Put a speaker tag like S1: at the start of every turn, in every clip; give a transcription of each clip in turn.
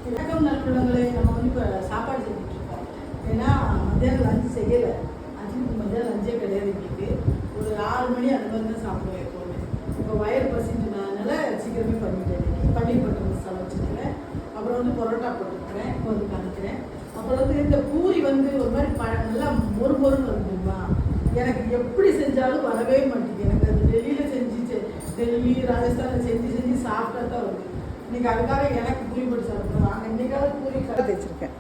S1: வணக்கம் நல்புள்ளங்களே, நம்ம வந்து இப்போ சாப்பாடு செஞ்சுட்ருக்கோம். ஏன்னா மத்தியானம் லஞ்சு செய்யலை. 5 மணிக்கு மத்தியானம் லஞ்சே கிடையாது. எங்களுக்கு ஒரு 6 மணி அந்த மாதிரி தான் சாப்பிடுவோம் எப்போவுமே. இப்போ வயிறு பசிஞ்சதுனால சீக்கிரமே பண்ணிட்டேன். இன்னைக்கு பன்னீர் பட்டர் மசாலா வச்சுருக்கிறேன். அப்புறம் வந்து பரோட்டா போட்டுருக்கிறேன். இப்போ வந்து காமிக்கிறேன். அப்புறம் வந்து இந்த பூரி வந்து ஒரு மாதிரி நல்லா மொறுமொறுன்னு வந்துடுமா. எனக்கு எப்படி செஞ்சாலும் வரவே மாட்டேங்குது. எனக்கு அது டெல்லியில் டெல்லி ராஜஸ்தானில் செஞ்சு சாப்பிட்டா தான் வருது. இன்றைக்கி அதுக்காக எனக்கு பூரி போட்டு சாப்பிட்றேன். நான் இன்றைக்காவது பூரி கடை தைச்சிருக்கேன்.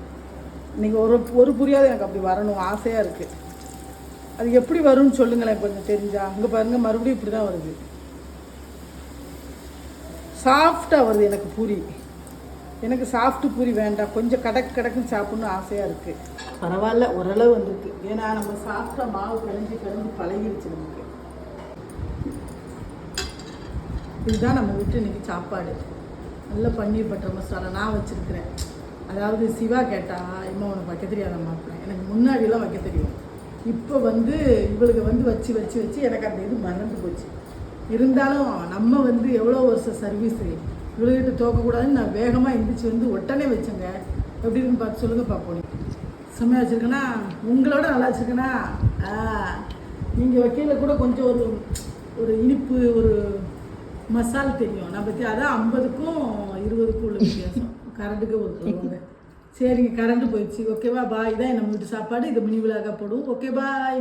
S1: இன்றைக்கி ஒரு பூரியாவது எனக்கு அப்படி வரணும் ஆசையாக இருக்குது. அது எப்படி வரும்னு சொல்லுங்களேன் கொஞ்சம் தெரிஞ்சா. அங்கே பாருங்கள், மறுபடியும் இப்படி தான் வருது. சாஃப்டாக வருது எனக்கு பூரி. எனக்கு சாஃப்ட்டு பூரி வேண்டாம், கொஞ்சம் கடக்குன்னு சாப்பிட்ணுன்னு ஆசையாக இருக்குது. பரவாயில்ல, ஓரளவு வந்துருக்கு. ஏன்னா நம்ம சாஃப்டாக மாவு கலைஞ்சி பழகிடுச்சு நமக்கு. இதுதான் நம்ம விட்டு இன்றைக்கி சாப்பாடு. நல்ல பன்னீர் பட்டர் மசாலா நான் வச்சுருக்கிறேன். அதாவது சிவா கேட்டால் இன்னும் உனக்கு வைக்க தெரியாத மாப்பிள்ளை. எனக்கு முன்னாடியெல்லாம் வைக்க தெரியும். இப்போ வந்து இவளுக்கு வந்து வச்சு எனக்கு அந்த இது மறந்து போச்சு. இருந்தாலும் நம்ம வந்து எவ்வளோ வருஷம் சர்வீஸு, இவளுக்கிட்ட தோக்கக்கூடாதுன்னு நான் வேகமாக எந்திரிச்சு வந்து உடனே வச்சேங்க. எப்படின்னு பார்த்து சொல்லுங்கள் பார்ப்போம். செம்மையாக வச்சுருக்கேன்னா, உங்களோட நல்லா வச்சுருக்கேன்னா. நீங்கள் வைக்கையில் கூட கொஞ்சம் ஒரு இனிப்பு, ஒரு மசால் தெரியும். நான் பற்றி அதான் 50க்கும் 20க்கும் உள்ள வித்தியாசம். கரண்ட்டுக்கு ஒரு சொல்லுவாங்க. சரிங்க, கரண்ட்டு போயிடுச்சு. ஓகேவா, பாய். தான் நம்ம வீட்டு சாப்பாடு. இது மினி விழாக போடுவோம். ஓகே, பாய்.